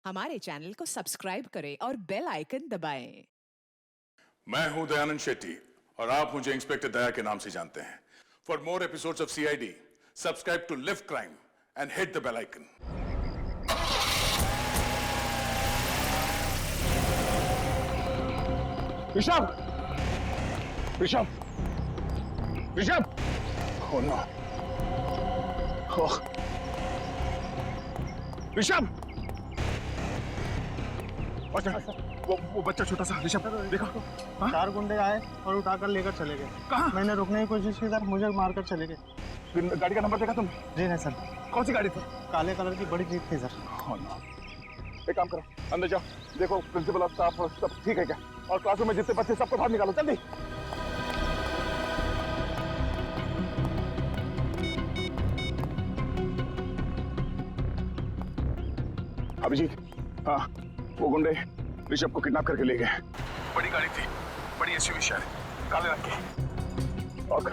हमारे चैनल को सब्सक्राइब करें और बेल आइकन दबाएं। मैं हूं दयानंद शेट्टी और आप मुझे इंस्पेक्टर दया के नाम से जानते हैं। For more episodes of CID, subscribe to lift crime and hit the bell icon. Rishabh! Rishabh! Rishabh! Oh no! Oh. Rishabh! वो बच्चा छोटा सा ऋषभ देखा? चार गुंडे आए और उठाकर लेकर चले गए। कहाँ? मैंने रुकने की कोशिश की सर, मुझे मारकर चले गए। गाड़ी का नंबर देखा तुम? जी नहीं सर। कौन सी गाड़ी थी? काले कलर की बड़ी जीप थी सर। Oh no! एक काम करो, अंदर जाओ, देखो प्रिंसिपल और स्टाफ सब ठीक है क्या, और क्लासरूम में जितने बच्चे सबको बाहर निकालो जल्दी। अभिजीत, हाँ, वो गुंडे ऋषभ को किडनैप करके ले गए। बड़ी गाड़ी थी, बड़ी SUV शायद, काले रंग की, और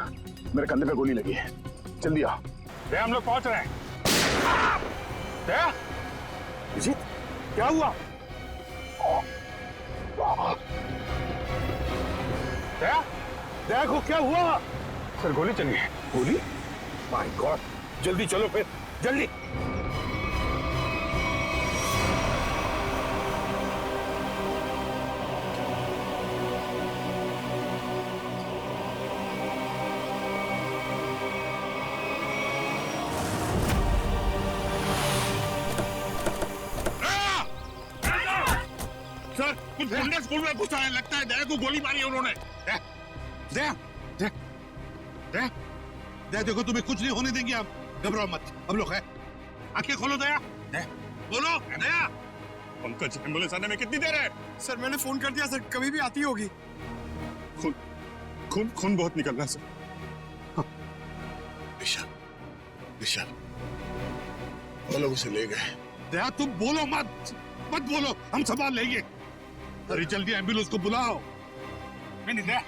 मेरे कंधे पे गोली लगी है। जल्दी आओ। हम लोग पहुंच रहे हैं। अभिजीत, क्या हुआ? देखो क्या हुआ? सर गोली चली है। गोली? My God! जल्दी चलो फिर, जल्दी। सर कुछ गुंडे स्कूल में घुसा है, लगता है दया को गोली मारी है उन्होंने। दया देखो, तुम्हें कुछ नहीं होने देंगे, आप घबराओ मत, हम लोग हैं। आंखें खोलो दया, बोलो दया। पंकज, एम्बुलेंस आने में कितनी देर है? सर मैंने फोन कर दिया सर, कभी भी आती होगी। खून बहुत निकल रहा है सर। ऋषभ वो लोग उसे ले गए। दया तुम बोलो मत बोलो, हम संभाल लेंगे। अरे जल्दी एम्बुलेंस को बुलाओ। नहीं दया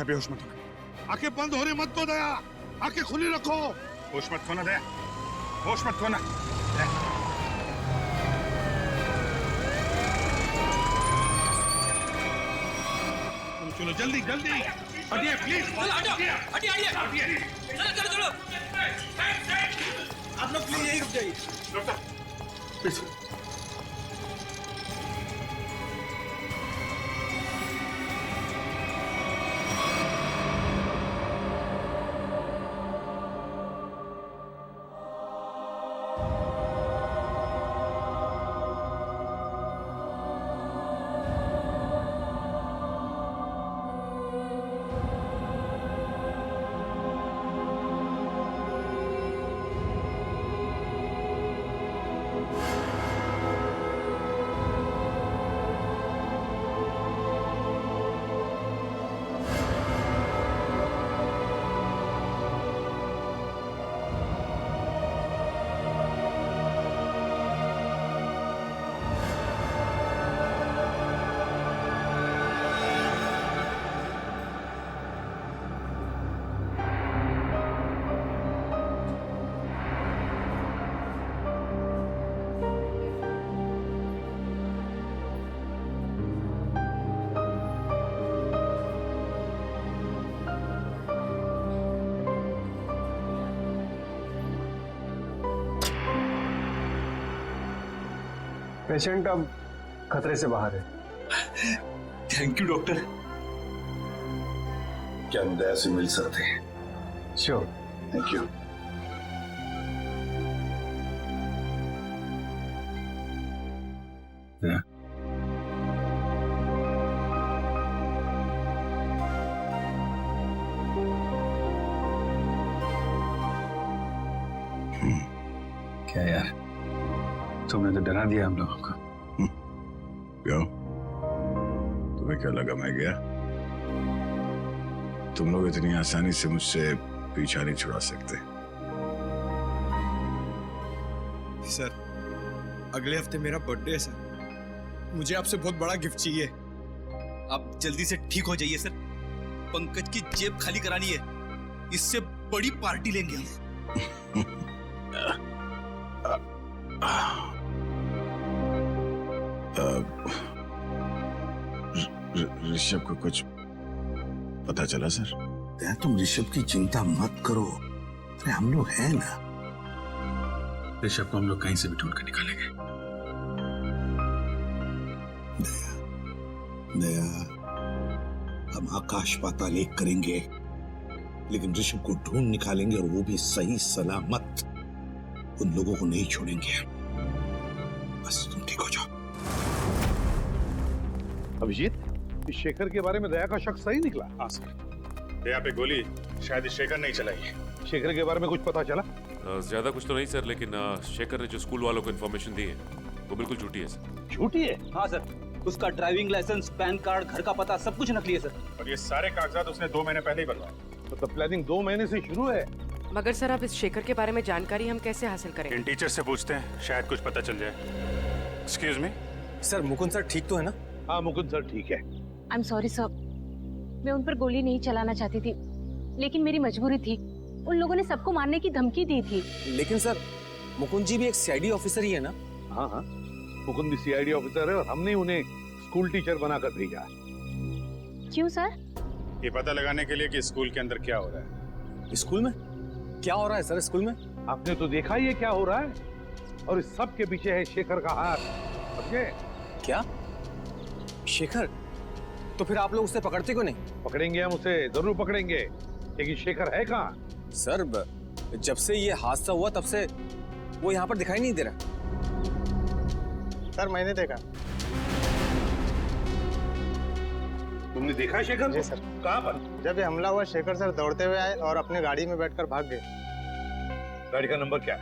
बेहोश मत होना, आंखें बंद होने मत दो दया, आंखें खुली रखो। होश मत खोना दया, होश मत खोना। चलो जल्दी जल्दी, हटिए प्लीज, हटिए। चलो आप लोग प्लीज यही रुक जाइए। डॉक्टर पेशेंट अब खतरे से बाहर है। Thank you doctor. क्या हम दया से मिल सकते हैं? श्योर। Thank you. क्या यार, तुमने तो डरा दिया हम लोगों को। क्यों? तुम्हें क्या लगा मैं गया? तुम लोग इतनी आसानी से मुझसे पीछा नहीं छुड़ा सकते। सर अगले हफ्ते मेरा बर्थडे है सर, मुझे आपसे बहुत बड़ा गिफ्ट चाहिए। आप जल्दी से ठीक हो जाइए सर, पंकज की जेब खाली करानी है, इससे बड़ी पार्टी लेंगे हम। ऋषभ को कुछ पता चला सर? तुम ऋषभ की चिंता मत करो, अरे हम लोग हैं ना। ऋषभ को हम लोग कहीं से भी ढूंढ कर निकालेंगे। दया, हम आकाश पाताल एक करेंगे, लेकिन ऋषभ को ढूंढ निकालेंगे, और वो भी सही सलामत। उन लोगों को नहीं छोड़ेंगे। बस तुम ठीक हो जाओ। अभिजीत, इस शेखर के बारे में दया का शक सही निकला? हाँ सर, दया पे गोली शायद शेखर नहीं चलाई है। शेखर के बारे में कुछ पता चला? ज्यादा कुछ तो नहीं सर, लेकिन शेखर ने जो स्कूल वालों को इन्फॉर्मेशन दी है वो बिल्कुल झूठी है सर। झूठी है? हाँ सर, उसका ड्राइविंग लाइसेंस, पैन कार्ड, घर का पता सब कुछ नकली है सर। और ये सारे कागजात उसने 2 महीने पहले ही बनवाए। मतलब प्लानिंग 2 महीने से शुरू है। मगर सर, अब इस शेखर के बारे में जानकारी हम कैसे हासिल करें? इन टीचर से पूछते हैं, शायद कुछ पता चल जाए। Excuse me sir, Mukund sir ठीक तो है ना? हाँ मुकुंद सर ठीक है। आई एम सॉरी सर, मैं उन पर गोली नहीं चलाना चाहती थी, लेकिन मेरी मजबूरी थी। उन लोगों ने सबको मारने की धमकी दी थी। लेकिन सर, मुकुंद जी भी एक सीआईडी ऑफिसर ही है ना? हाँ हाँ, मुकुंद भी सीआईडी ऑफिसर है, और हमने उन्हें स्कूल टीचर बनाकर भेजा। क्यों सर? ये पता लगाने के लिए कि स्कूल के अंदर क्या हो रहा है। स्कूल में क्या हो रहा है सर? स्कूल में आपने तो देखा ही है क्या हो रहा है, और इस सब के पीछे है शेखर का हाथ। समझे? क्या? शेखर? तो फिर आप लोग उसे पकड़ते क्यों नहीं? पकड़ेंगे, हम उसे जरूर पकड़ेंगे, लेकिन शेखर है कहाँ? सर, जब से ये हादसा हुआ तब से वो यहाँ पर दिखाई नहीं दे रहा। सर मैंने देखा। तुमने देखा शेखर? जी सर। कहाँ पर? जब ये हमला हुआ, शेखर सर दौड़ते हुए आए और अपने गाड़ी में बैठकर भाग गए। गाड़ी का नंबर क्या है?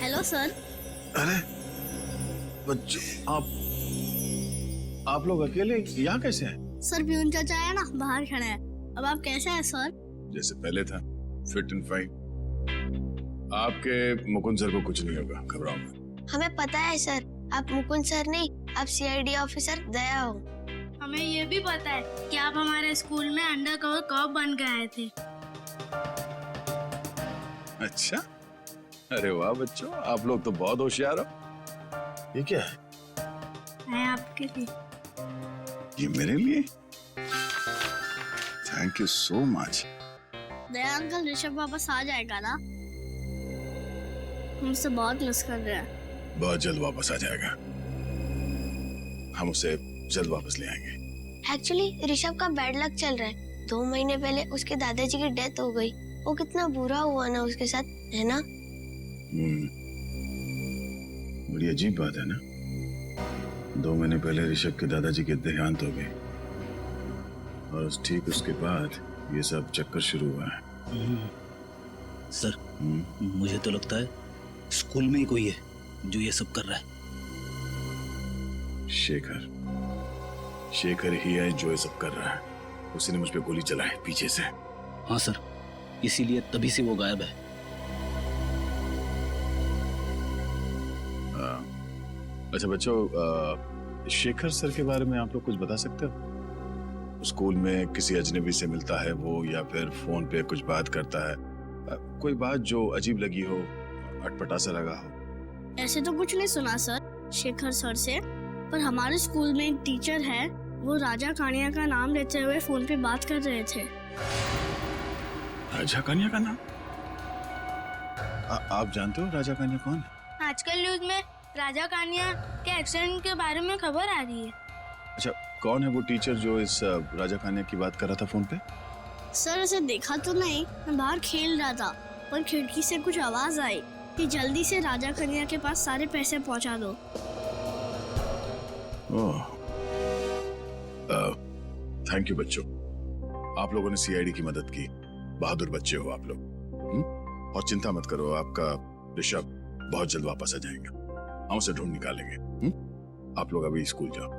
Hello sir. अरे बच्चों, आप लोग अकेले यहाँ कैसे हैं? सर प्यून चाचा आया ना, बाहर खड़ा है। अब आप कैसे हैं सर? जैसे पहले था, फिट एंड फाइन। आपके मुकुंद सर को कुछ नहीं होगा, घबराओ मत। हमें पता है सर, आप मुकुंद सर नहीं, आप सीआईडी ऑफिसर दया हो। हमें ये भी पता है कि आप हमारे स्कूल में अंडर कवर कॉप बन के आए थे। अच्छा, अरे वाह बच्चों, आप लोग तो बहुत होशियार हो। ये क्या है? मैं आपके लिए। ये मेरे लिए? Thank you so much. Daya uncle, Rishabh वापस आ जाएगा ना? हमसे बहुत मिस कर रहे हैं। बहुत जल्द वापस आ जाएगा, हम उसे जल्द वापस ले आएंगे। एक्चुअली ऋषभ का बैड लक चल रहा है। 2 महीने पहले उसके दादाजी की डेथ हो गई। वो कितना बुरा हुआ ना उसके साथ, है ना? बड़ी अजीब बात है ना। 2 महीने पहले ऋषभ के दादाजी के देहांत हो गए, और ठीक उसके बाद ये सब चक्कर शुरू हुआ है। सर, मुझे तो लगता है स्कूल में ही कोई है जो ये सब कर रहा है। शेखर ही है जो ये सब कर रहा है। उसने मुझ पे गोली चलाई पीछे से। हाँ सर, इसीलिए तभी से वो गायब है। अच्छा बच्चों, शेखर सर के बारे में आप लोग कुछ बता सकते हो? स्कूल में किसी अजनबी से मिलता है वो, या फिर फोन पे कुछ बात करता है? कोई बात जो अजीब लगी हो, अटपटा सा लगा हो? ऐसे तो कुछ नहीं सुना सर शेखर सर से, पर हमारे स्कूल में एक टीचर है, वो राजा कानिया का नाम लेते हुए फोन पे बात कर रहे थे। राजा कानिया का नाम? आप जानते हो राजा कानिया कौन है? आजकल न्यूज में राजा कानिया के एक्सीडेंट के बारे में खबर आ रही है। अच्छा, कौन है वो टीचर जो इस राजा कानिया की बात कर रहा था फोन पे? सर उसे देखा तो नहीं, मैं बाहर खेल रहा था, पर खिड़की से कुछ आवाज आई कि जल्दी से राजा कन्या के पास सारे पैसे पहुंचा दो। थैंक यू बच्चों, आप लोगों ने सीआईडी की मदद की। बहादुर बच्चे हो आप लोग। और चिंता मत करो, आपका ऋषभ बहुत जल्द वापस आ जाएगा, हम उसे ढूंढ निकालेंगे। आप लोग अभी स्कूल जाओ।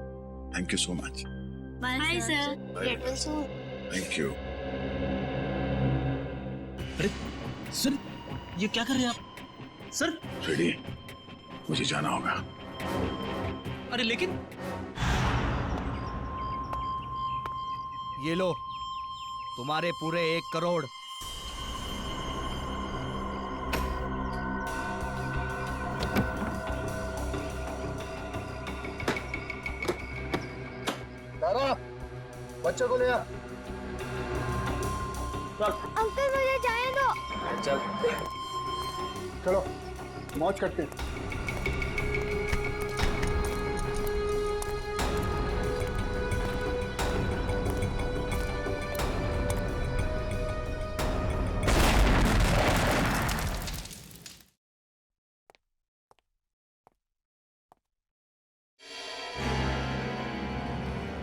Thank you so much. Bye sir, get well soon. Thank you. अरे सर, ये क्या कर रहे हैं आप? सर रेडी, मुझे जाना होगा। अरे लेकिन ये लो, तुम्हारे पूरे 1 करोड़। बच्चों को ले आ। अंकल मुझे जाने दो। चल चलो मौज करते हैं।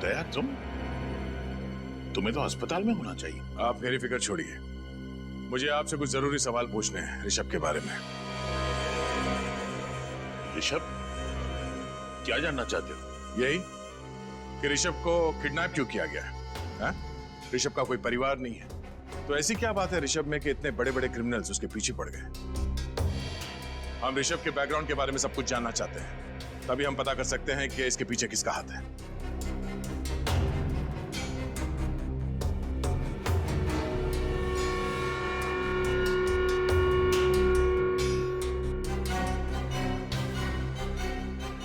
दया तुम्हें तो अस्पताल में होना चाहिए। आप मेरी फिक्र छोड़िए, मुझे आपसे कुछ जरूरी सवाल पूछने हैं ऋषभ के बारे में। ऋषभ, क्या जानना चाहते हो? यही कि ऋषभ को किडनैप क्यों किया गया है? ऋषभ का कोई परिवार नहीं है, तो ऐसी क्या बात है ऋषभ में कि इतने बड़े बड़े क्रिमिनल्स उसके पीछे पड़ गए? हम ऋषभ के बैकग्राउंड के बारे में सब कुछ जानना चाहते हैं, तभी हम पता कर सकते हैं कि इसके पीछे किसका हाथ है।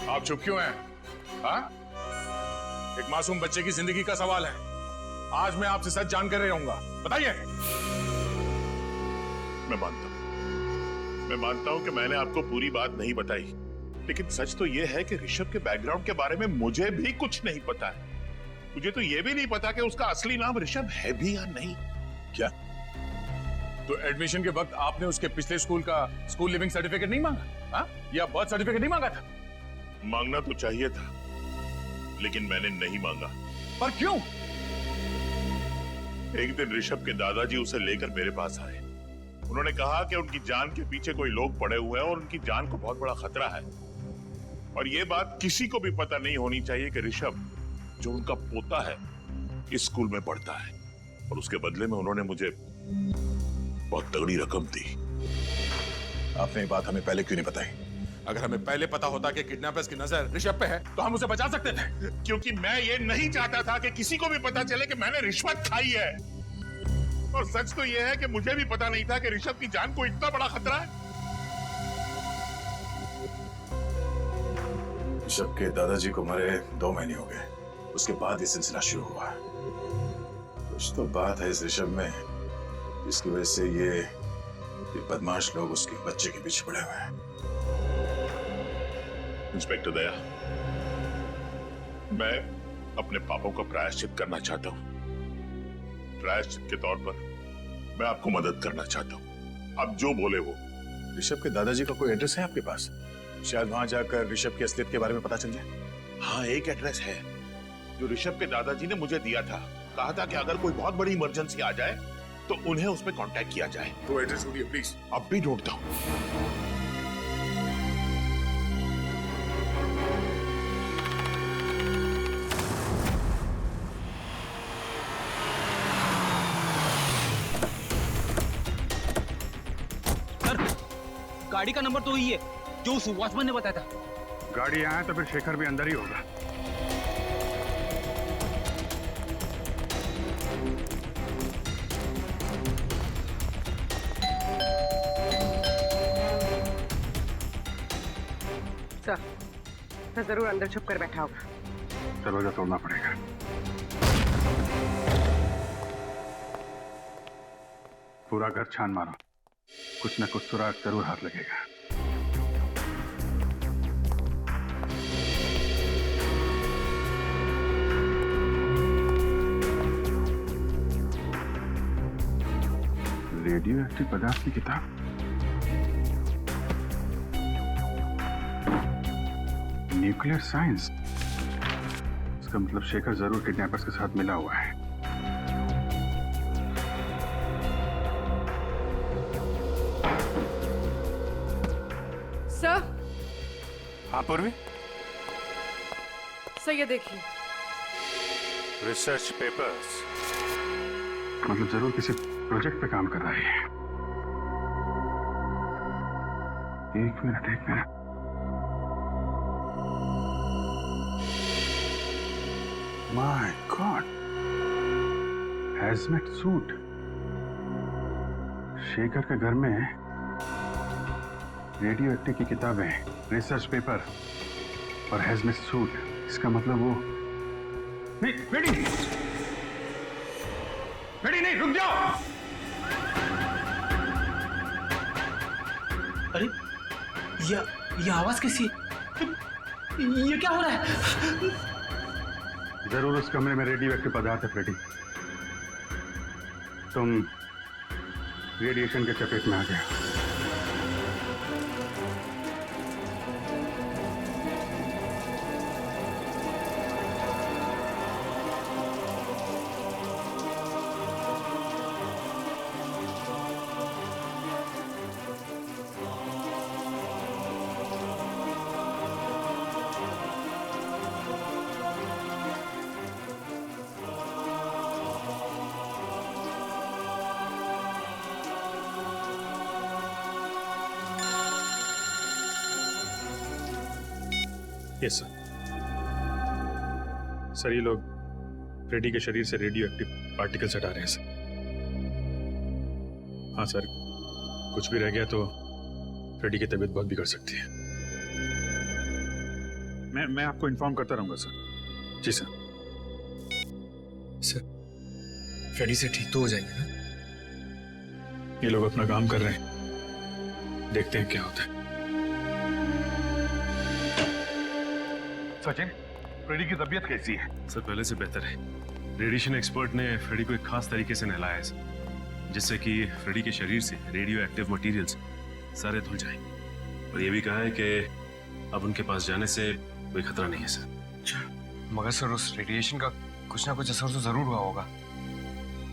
आप चुप क्यों हैं? हाँ? एक मासूम बच्चे की जिंदगी का सवाल है। आज मैं आपसे सच जानकर रहूंगा, बताइए। मैं मानता हूं कि मैंने आपको पूरी बात नहीं बताई, लेकिन सच तो यह है कि ऋषभ के बैकग्राउंड के बारे में मुझे भी कुछ नहीं पता है। मुझे तो यह भी नहीं पता कि उसका असली नाम ऋषभ है भी या नहीं। क्या? तो एडमिशन के वक्त आपने उसके पिछले स्कूल का स्कूल लिविंग सर्टिफिकेट नहीं मांगा? हाँ? या बर्थ सर्टिफिकेट नहीं मांगा था? मांगना तो चाहिए था, लेकिन मैंने नहीं मांगा। पर क्यों? एक दिन ऋषभ के दादाजी उसे लेकर मेरे पास आए। उन्होंने कहा कि उनकी जान के पीछे कोई लोग पड़े हुए हैं और उनकी जान को बहुत बड़ा खतरा है, और यह बात किसी को भी पता नहीं होनी चाहिए कि ऋषभ, जो उनका पोता है, इस स्कूल में पढ़ता है। और उसके बदले में उन्होंने मुझे बहुत तगड़ी रकम दी। आपने ये बात हमें पहले क्यों नहीं बताई? अगर हमें पहले पता होता कि किडनैपर्स की नजर ऋषभ पे है, तो हम उसे बचा सकते थे। क्योंकि मैं ये नहीं चाहता था कि किसी को भी पता चले कि मैंने रिश्वत खाई है। और सच तो ये है कि मुझे भी पता नहीं था कि ऋषभ की जान को इतना बड़ा खतरा है। ऋषभ के दादाजी को मरे 2 महीने हो गए, उसके बाद ये सिलसिला शुरू हुआ। कुछ तो बात है इस ऋषभ में, जिसकी वजह से ये बदमाश लोग उसके बच्चे के पीछे पड़े हुए हैं। इंस्पेक्टर दया, मैं अपने पापों का प्रायश्चित करना चाहता हूं। प्रायश्चित के तौर पर मैं आपको मदद करना चाहता हूं। आप जो बोले वो। ऋषभ के दादाजी का कोई एड्रेस है आपके पास? शायद वहां जाकर ऋषभ की असलियत के बारे में पता चल जाए। हाँ, एक एड्रेस है जो ऋषभ के दादाजी ने मुझे दिया था। कहा था कि अगर कोई बहुत बड़ी इमरजेंसी आ जाए तो उन्हें उस पर कांटेक्ट किया जाए। तो एड्रेस बोलिए प्लीज। अब भी ढूंढता हूं। गाड़ी का नंबर तो वही है जो उस वॉचमैन ने बताया था। गाड़ी आया तो फिर शेखर भी अंदर ही होगा। सर जरूर अंदर छुप कर बैठा होगा। दरवाजा तोड़ना पड़ेगा। पूरा घर छान मारो, कुछ न कुछ सुराग जरूर हाथ लगेगा। रेडियो एक्टिव पदार्थ की किताब। Nuclear science. इसका मतलब शेखर जरूर किडनैपर्स के साथ मिला हुआ है। सर। हाँ पूर्वी। सर ये देखिए। Research papers. मतलब जरूर किसी प्रोजेक्ट पे काम कर रहा है। एक minute. My god, hazmat suit. Shekhar के घर में रेडियो एक्टिव की किताबें, रिसर्च पेपर और हैजमेट सूट। इसका मतलब वो नहीं, फ्रेडी नहीं, रुक जाओ। अरे ये आवाज कैसी है? ये क्या हो रहा है? जरूर उस कमरे में रेडियो एक्टिव पदार्थ है फ्रेडी। तुम रेडिएशन के चपेट में आ गए। Yes sir. सर ये लोग फ्रेडी के शरीर से रेडियो एक्टिव पार्टिकल्स हटा रहे हैं सर। हाँ सर, कुछ भी रह गया तो फ्रेडी की तबीयत बहुत बिगड़ सकती है। मैं आपको इन्फॉर्म करता रहूंगा सर। जी सर। सर फ्रेडी से ठीक तो हो जाएंगे ना? ये लोग अपना काम कर रहे हैं, देखते हैं क्या होता है। सचिन, फ्रेडी की तबीयत कैसी है? सर पहले से बेहतर है। रेडिएशन एक्सपर्ट ने फ्रेडी को एक खास तरीके से नहलाया है सर, जिससे कि फ्रेडी के शरीर से रेडियो एक्टिव मटेरियल्स सारे धुल जाएं। और ये भी कहा है कि अब उनके पास जाने से कोई खतरा नहीं है सर। मगर सर उस रेडिएशन का कुछ ना कुछ असर तो जरूर हुआ होगा।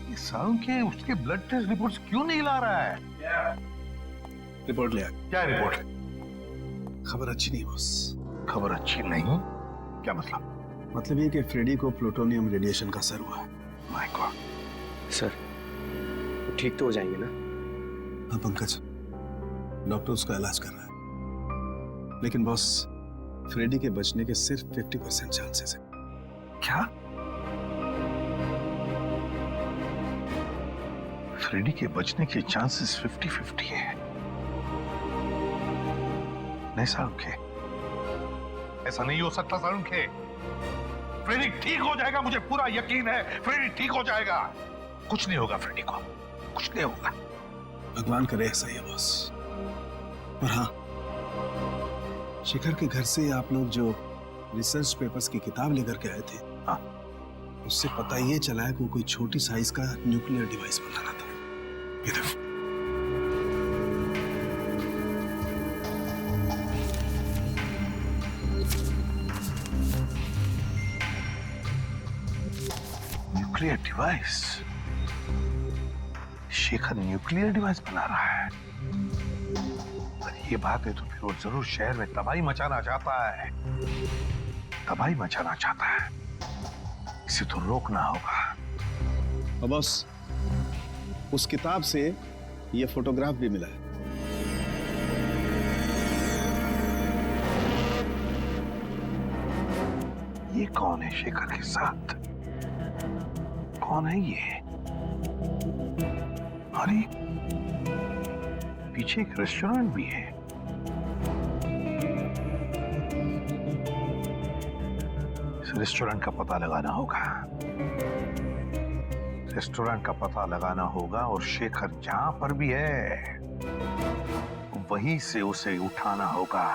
ये सालों के उसके ब्लड टेस्ट रिपोर्ट्स क्यों नहीं ला रहा है? रिपोर्ट लिया। क्या रिपोर्ट? खबर अच्छी नहीं बॉस। खबर अच्छी नहीं? क्या मतलब? मतलब ये कि फ्रेडी को प्लूटोनियम रेडिएशन का असर हुआ है। My God. सर तो ठीक तो हो जाएंगे ना? हाँ पंकज, डॉक्टर उसका इलाज कर रहा है, लेकिन बॉस फ्रेडी के बचने के सिर्फ 50% चांसेस है। क्या? फ्रेडी के बचने के चांसेस 50-50 है? नहीं सारुखे, ऐसा नहीं हो सकता सारुखे। फ्रेडी ठीक हो जाएगा, मुझे पूरा यकीन है फ्रेडी ठीक हो जाएगा। कुछ नहीं होगा फ्रेडी को, कुछ नहीं होगा। भगवान करे ऐसा ही है बॉस। और हाँ, शेखर के घर से आप लोग जो रिसर्च पेपर्स की किताब लेकर के आए थे, हाँ, उससे पता ये चला है कि कोई छोटी साइज का न्यूक्लियर डिवाइस बनाना था। ये देखो। Nuclear device? Shekhar nuclear device बना रहा है? ये बात है तो फिर वो जरूर शहर में तबाही मचाना चाहता है। तबाही मचाना चाहता है, इसे तो रोकना होगा। और बॉस उस किताब से ये फोटोग्राफ भी मिला है। ये कौन है शेखर के साथ? कौन है ये? अरे पीछे एक रेस्टोरेंट भी है। इस रेस्टोरेंट का पता लगाना होगा। रेस्टोरेंट का पता लगाना होगा और शेखर जहां पर भी है वहीं से उसे उठाना होगा।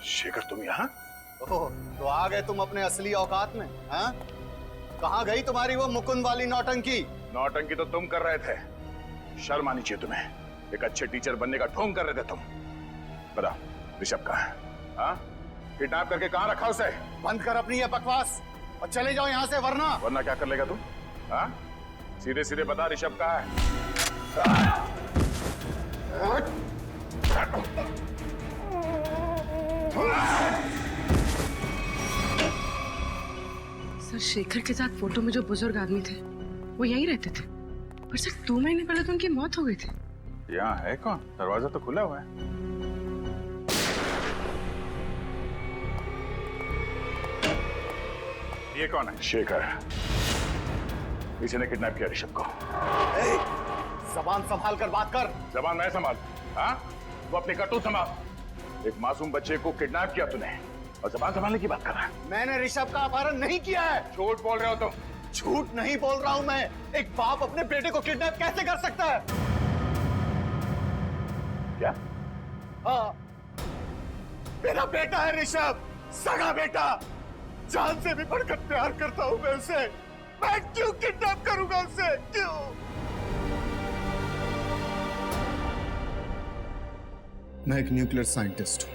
शेखर तुम यहाँ? ओह, तो आ गए तुम अपने असली औकात में, हाँ? कहाँ गई तुम्हारी वो मुकुंद वाली नौटंकी? नौटंकी तो तुम कर रहे थे। शर्म आनी चाहिए तुम्हें। एक अच्छे टीचर बनने का ढोंग कर रहे थे तुम। बताओ ऋषभ कहाँ है? हाँ? किडनैप करके कहाँ रखा उसे? बंद कर अपनी ये बकवास और चले जाओ यहाँ से, वरना क्या कर लेगा तू? हाँ? सीधे सीधे बता ऋषभ कहाँ है? सर, शेखर के साथ फोटो में जो बुजुर्ग आदमी थे वो यहीं रहते थे, पर सर 2 महीने पहले तो उनकी मौत हो गई थी। यहाँ है कौन? दरवाजा तो खुला हुआ है। ये कौन है? शेखर। इसी ने किडनैप किया ऋषभ को। जबान संभाल कर बात कर। जबान मैं संभाल? हाँ? वो अपनी करतूत संभाल। एक मासूम बच्चे को किडनैप किया तूने और जबान संभालने की बात कर रहा है। मैंने ऋषभ का अपहरण नहीं किया है। झूठ बोल रहे हो तुम। झूठ नहीं बोल रहा हूं मैं। एक बाप अपने बेटे को किडनैप कैसे कर सकता है? क्या? हाँ, मेरा बेटा है ऋषभ, सगा बेटा। जान से भी बढ़कर प्यार करता हूं मैं उसे। मैं क्यों किडनैप करूंगा उसे? क्यों? मैं एक न्यूक्लियर साइंटिस्ट हूं।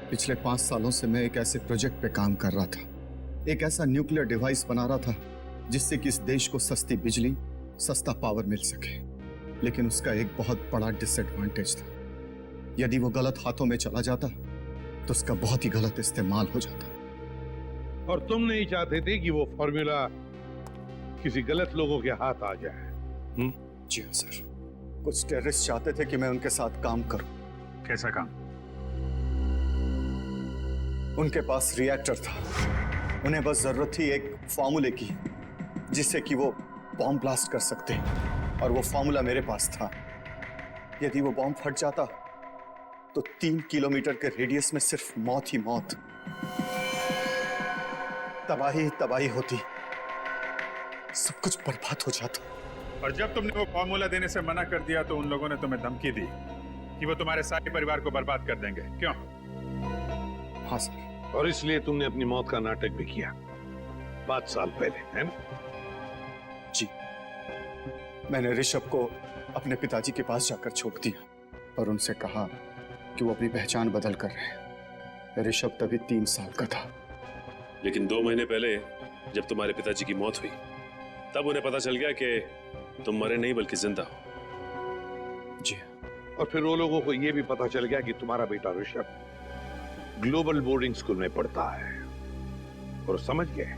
पिछले 5 सालों से मैं एक ऐसे प्रोजेक्ट पे काम कर रहा था, एक ऐसा न्यूक्लियर डिवाइस बना रहा था जिससे कि इस देश को सस्ती बिजली, सस्ता पावर मिल सके। लेकिन उसका एक बहुत बड़ा डिसएडवांटेज था। यदि वो गलत हाथों में चला जाता तो उसका बहुत ही गलत इस्तेमाल हो जाता। और तुम नहीं चाहते थे कि वो फॉर्मूला किसी गलत लोगों के हाथ आ जाए? जी हाँ सर, कुछ टेररिस्ट चाहते थे कि मैं उनके साथ काम करूं। कैसा काम? उनके पास रिएक्टर था, उन्हें बस जरूरत थी एक फॉर्मूले की जिससे कि वो बॉम्ब ब्लास्ट कर सकते, और वो फॉर्मूला मेरे पास था। यदि वो बॉम्ब फट जाता तो 3 किलोमीटर के रेडियस में सिर्फ मौत ही मौत, तबाही तबाही होती, सब कुछ बर्बाद हो जाता। और जब तुमने वो फॉर्मूला देने से मना कर दिया तो उन लोगों ने तुम्हें धमकी दी कि वो तुम्हारे सारे परिवार को बर्बाद कर देंगे, क्यों? हाँ सर। और इसलिए तुमने अपनी मौत का नाटक भी किया 5 साल पहले, है ना? जी, मैंने ऋषभ को अपने पिताजी के पास जाकर छोड़ दिया और उनसे कहा कि वो अपनी पहचान बदल कर रहे हैं। ऋषभ तभी 3 साल का था। लेकिन 2 महीने पहले जब तुम्हारे पिताजी की मौत हुई तब उन्हें पता चल गया कि तुम मरे नहीं बल्कि जिंदा हो। जी। और फिर वो लोगों को यह भी पता चल गया कि तुम्हारा बेटा ऋषभ ग्लोबल बोर्डिंग स्कूल में पढ़ता है, और समझ गए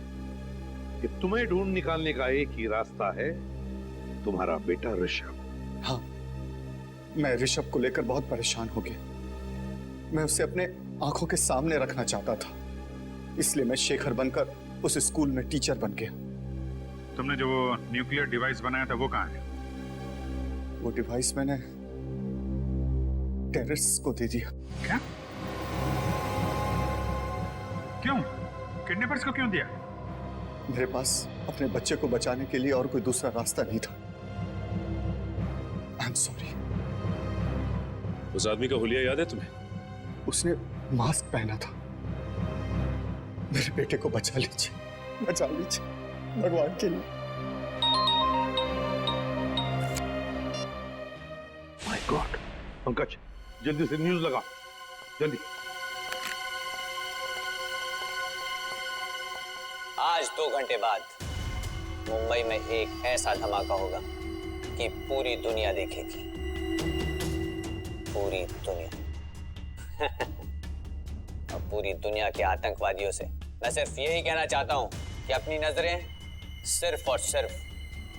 कि तुम्हें ढूंढ निकालने का एक ही रास्ता है, तुम्हारा बेटा ऋषभ। हाँ, मैं ऋषभ को लेकर बहुत परेशान हो गया। मैं उसे अपने आंखों के सामने रखना चाहता था, इसलिए मैं शेखर बनकर उस स्कूल में टीचर बन गया। तुमने जो न्यूक्लियर डिवाइस बनाया था वो कहाँ है? वो डिवाइस मैंने टेररिस्ट्स को दे दिया। क्या? क्यों? किडनैपर्स को क्यों दिया? मेरे पास अपने बच्चे को बचाने के लिए और कोई दूसरा रास्ता नहीं था। I am sorry. उस आदमी का हुलिया याद है तुम्हें? उसने मास्क पहना था। मेरे बेटे को बचा लीजिए, बचा लीजिए, भगवान के लिए। माय गॉड, पंकज जल्दी से न्यूज़ लगा, जल्दी। आज 2 घंटे बाद मुंबई में एक ऐसा धमाका होगा कि पूरी दुनिया देखेगी। पूरी दुनिया। और पूरी दुनिया के आतंकवादियों से मैं सिर्फ यही कहना चाहता हूं कि अपनी नजरें सिर्फ और सिर्फ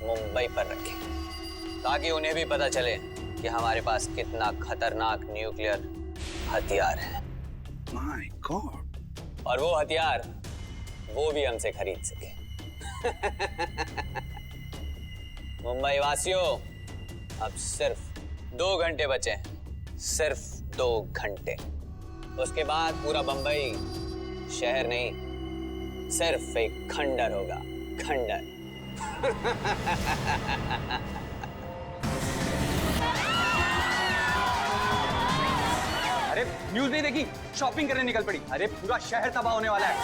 मुंबई पर रखें, ताकि उन्हें भी पता चले कि हमारे पास कितना खतरनाक न्यूक्लियर हथियार है। My God. और वो हथियार वो भी हमसे खरीद सके। मुंबई वासियों, अब सिर्फ 2 घंटे बचे हैं, सिर्फ 2 घंटे। उसके बाद पूरा बंबई शहर नहीं, सिर्फ एक खंडर होगा, खंडर। अरे न्यूज़ नहीं देखी? शॉपिंग करने निकल पड़ी। अरे पूरा शहर तबाह होने वाला है।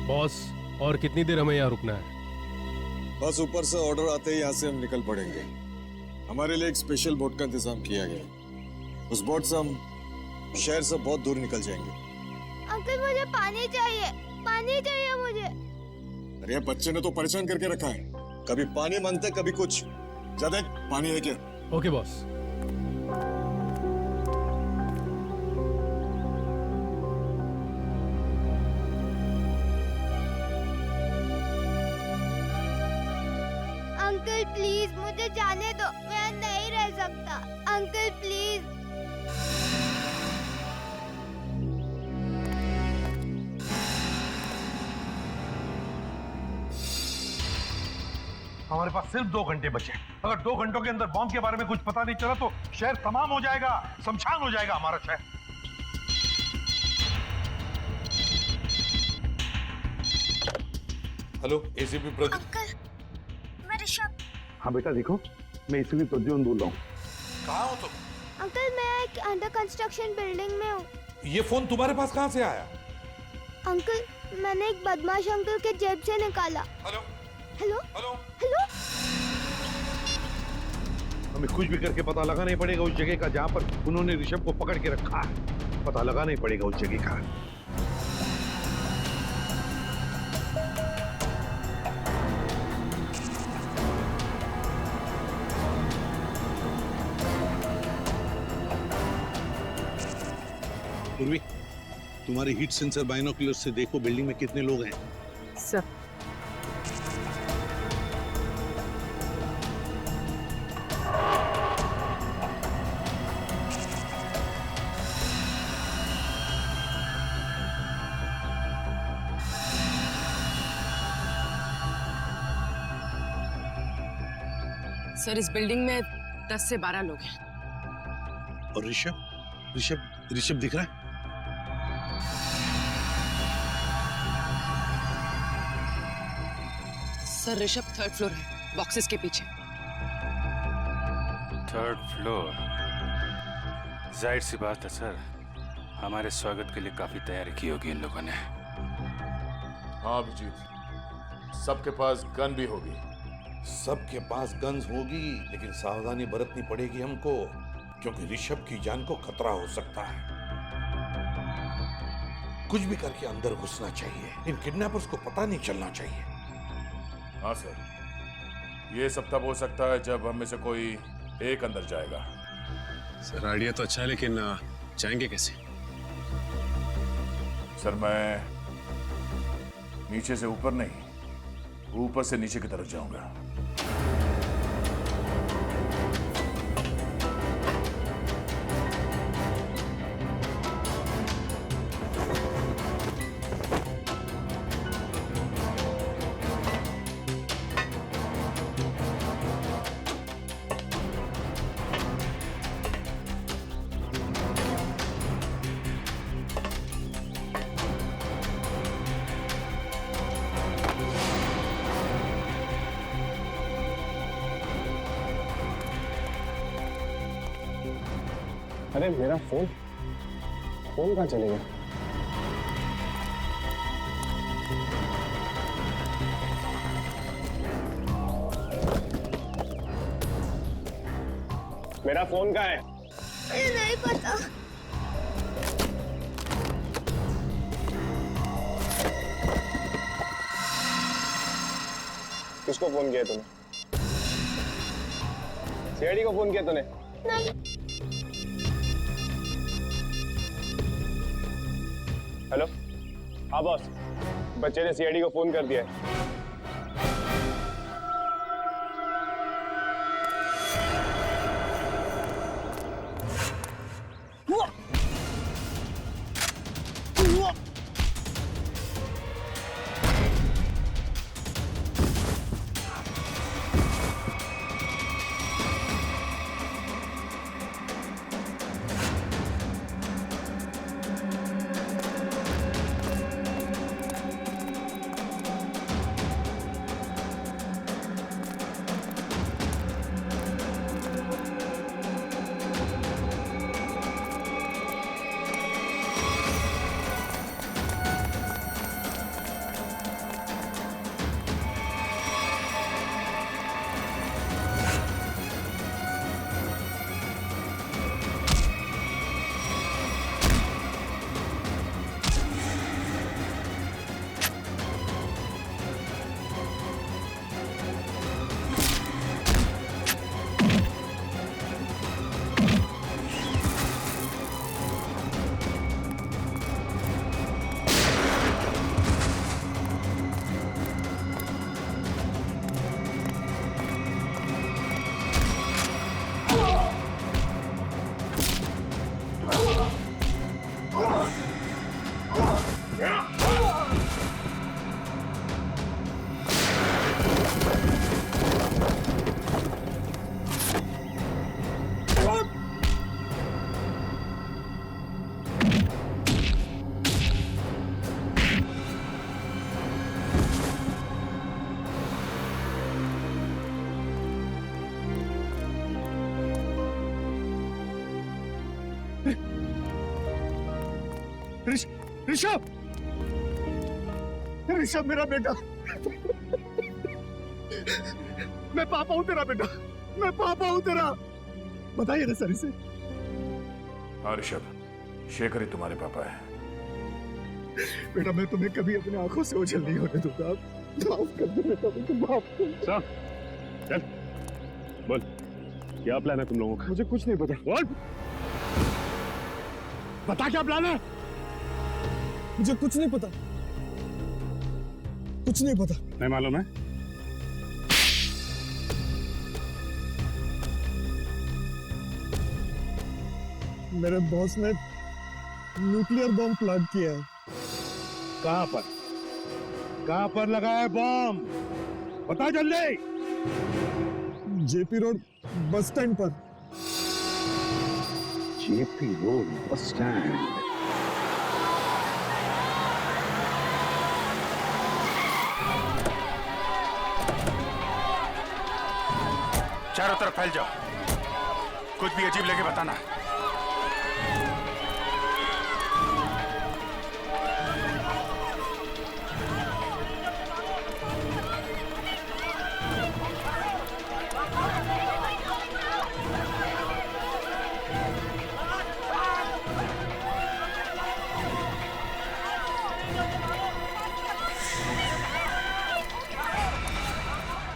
बॉस, और कितनी देर हमें यहाँ रुकना है? बस ऊपर से ऑर्डर आते ही यहाँ से हम निकल पड़ेंगे। हमारे लिए एक स्पेशल बोट का इंतजाम किया गया। उस बोट से हम शहर से बहुत दूर निकल जाएंगे। अंकल मुझे पानी चाहिए मुझे। अरे बच्चे ने तो परेशान करके रखा है, कभी पानी मांगते कभी कुछ। ज्यादा पानी है क्या? Okay boss. अंकल प्लीज मुझे जाने दो, मैं नहीं रह सकता। Uncle please. हमारे पास सिर्फ 2 घंटे बचे। अगर 2 घंटों के अंदर बॉम्ब के बारे में कुछ पता नहीं चला तो शहर तमाम हो जाएगा, शमशान हो जाएगा हमारा शहर। Hello ACP Pradeep. अंकल मैं ऋषभ। हाँ बेटा देखो, मैं इसीलिए प्रद्युम्न बोल रहा हूँ। कहाँ हो तुम? अंकल मैं एक अंडर कंस्ट्रक्शन बिल्डिंग में हूँ। ये फोन तुम्हारे पास कहाँ से आया? अंकल मैंने एक बदमाश अंकल के जेब से निकाला। Hello hello hello hello. हमें कुछ भी करके पता लगाना ही पड़ेगा उस जगह का जहाँ पर उन्होंने ऋषभ को पकड़ के रखा है। पता लगाना ही पड़ेगा उस जगह का। पूर्वी, तुम्हारे हीट सेंसर बाइनोकुलर से देखो बिल्डिंग में कितने लोग हैं। सर सर इस बिल्डिंग में 10 से 12 लोग हैं। और ऋषभ ऋषभ ऋषभ दिख रहा है? सर ऋषभ 3rd फ्लोर है, बॉक्सेस के पीछे। 3rd floor. जाहिर सी बात है सर, हमारे स्वागत के लिए काफी तैयारी की होगी इन लोगों ने। हाँ अभिजीत, सबके पास गन भी होगी। सबके पास गन्स होगी, लेकिन सावधानी बरतनी पड़ेगी हमको, क्योंकि ऋषभ की जान को खतरा हो सकता है। कुछ भी करके अंदर घुसना चाहिए, इन किडनैपर्स को पता नहीं चलना चाहिए। हाँ सर, ये सब तब हो सकता है जब हम में से कोई एक अंदर जाएगा। सर आइडिया तो अच्छा है, लेकिन जाएंगे कैसे? सर मैं नीचे से ऊपर नहीं, ऊपर से नीचे की तरफ जाऊंगा। अरे मेरा फोन कहाँ चले गया? मेरा फोन कहाँ है? मुझे नहीं पता। किसको फोन किया तूने? सीआईडी को फोन किया तूने? नहीं। हेलो, हाँ बॉस, बच्चे ने सीआईडी को फोन कर दिया है। ऋषभ ऋषभ मेरा बेटा, मैं पापा हूं तेरा बेटा, मैं पापा हूं तेरा। बताइए ना सर इसे। हाँ ऋषभ, शेखर ही तुम्हारे पापा है। बेटा मैं तुम्हें कभी अपनी आंखों से ओझल नहीं होने दूंगा। माफ कर दो बेटा, मुझे माफ कर। चल बोल, क्या प्लान है तुम लोगों का? मुझे कुछ नहीं पता। बोल, बता क्या प्लान है? मुझे कुछ नहीं पता, कुछ नहीं पता। नहीं मालूम है? मेरे बॉस ने न्यूक्लियर बॉम्ब प्लांट किया है। कहां पर? कहां पर लगा है बॉम्ब? बता जल्दी। जेपी रोड बस स्टैंड पर। JP road bus stand. चारों तरफ फैल जाओ, कुछ भी अजीब लगे बताना।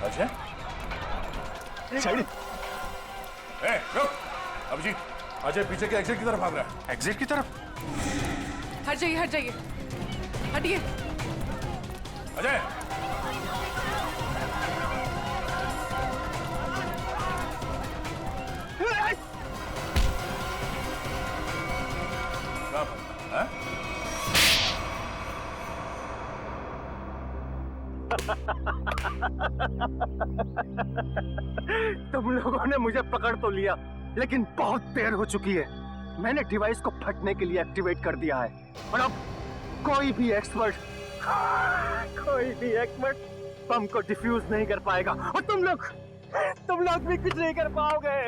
अजय, साइड। रुक। अभिजीत, अजय पीछे के एग्जिट की तरफ भाग रहा है। एग्जिट की तरफ? हट जाइए, हट जाइए, हटिए। अजय, तुम लोगों ने मुझे पकड़ तो लिया, लेकिन बहुत देर हो चुकी है। मैंने डिवाइस को फटने के लिए एक्टिवेट कर दिया है और अब कोई भी एक्सपर्ट बम को डिफ्यूज नहीं कर पाएगा और तुम लोग भी कुछ नहीं कर पाओगे।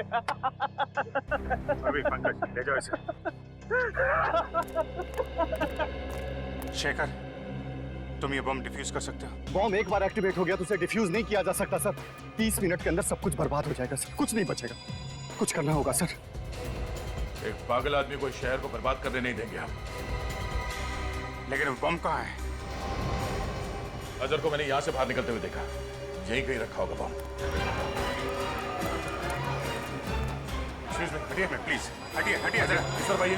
अभी पंकज ले जाओ इसे। शेखर, तुम ये बम डिफ्यूज कर सकते हो? बॉम्ब एक बार एक्टिवेट हो गया तो उसे डिफ्यूज नहीं किया जा सकता सर। 30 मिनट के अंदर सब कुछ बर्बाद हो जाएगा सर, कुछ नहीं बचेगा। कुछ करना होगा सर। एक पागल आदमी को इस शहर को बर्बाद करने नहीं देंगे हम। लेकिन वो बम कहाँ है? अजहर को मैंने यहां से बाहर निकलते हुए देखा, यहीं कहीं रखा होगा बम। हटिए प्लीज, हटिए जरा। इस तरफ आइए।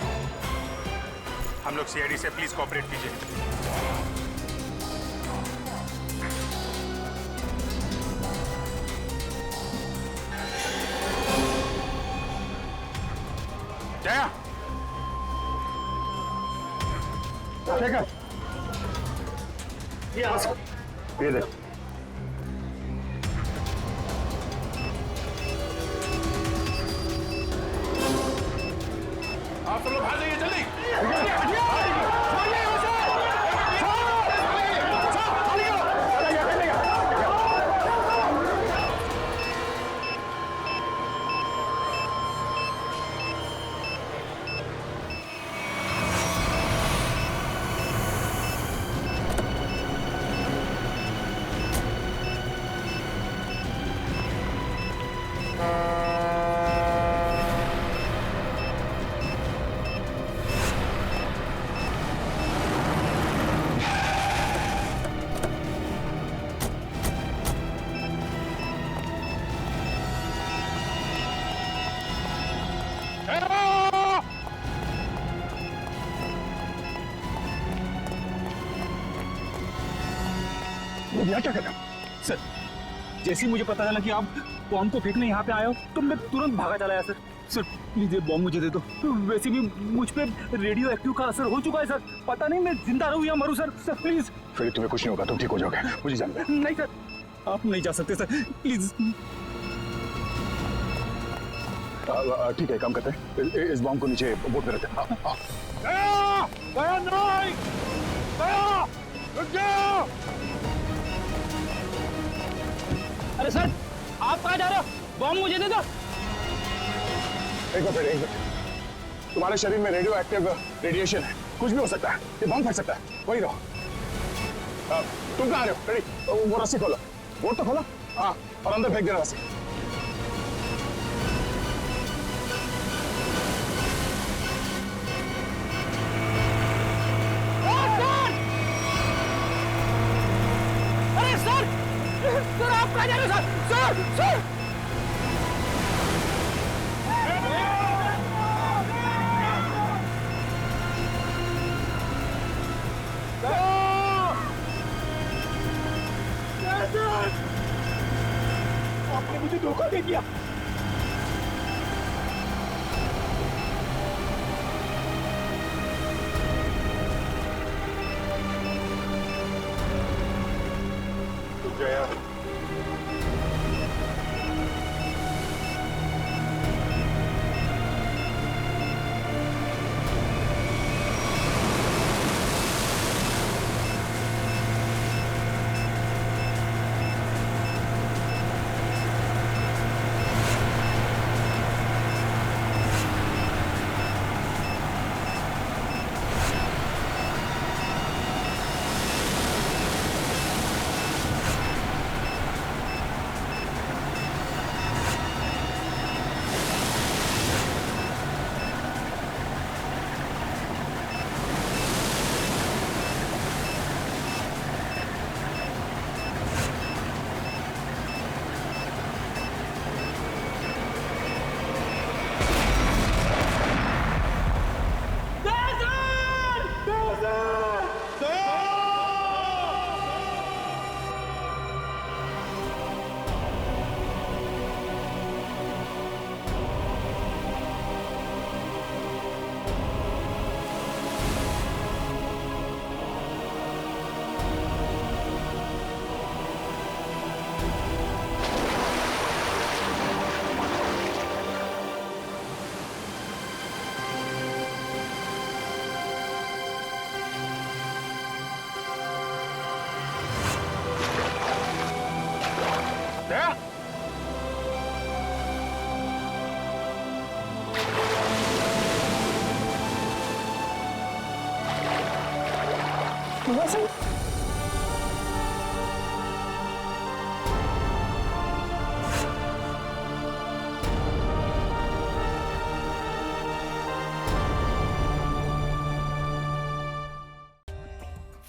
हम लोग सीआईडी से प्लीज कोऑपरेट कीजिए। जया, शेखर, ये ले। आप सब लोग भाग जाइए जल्दी। क्या कर रहा? सर, जैसे ही मुझे पता चला कि आप बॉम्ब को फेंकने यहाँ पे आए हो तो मैं तुरंत भागा चला आया सर। सर प्लीज ये बॉम्ब मुझे दे दो। वैसे भी मुझ पे रेडियो एक्टिव का असर हो चुका है सर। पता नहीं मैं जिंदा रहूं या मरूं सर। Sir please. फिर तुम्हें कुछ नहीं होगा, तुम ठीक हो जाओगे, मुझे जानना है। नहीं सर, आप नहीं जा सकते सर, प्लीज। ठीक है, काम करते हैं, इस बॉम्ब को नीचे बोट पे रखते हैं। अरे सर, आप कहाँ जा रहे हो? बॉम्ब मुझे दे दो। एक बार, तुम्हारे शरीर में रेडियो एक्टिव रेडिएशन है कुछ भी हो सकता है, ये बम फट सकता है। वही रहो। तुम कहाँ आ रहे हो? रेडी? वो रस्सी खोलो, बोर्ड तो खोलो। हाँ, और अंदर फेंक देना रस्सी। अरे सर, सर आप कहाँ जा रहे हो सर? Sir, sir. आपने मुझे धोखा दे दिया। Jaya,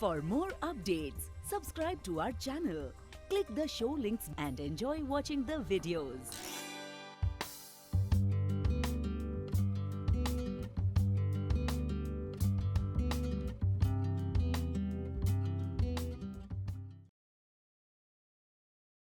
For more updates, subscribe to our channel, click the show links and enjoy watching the videos.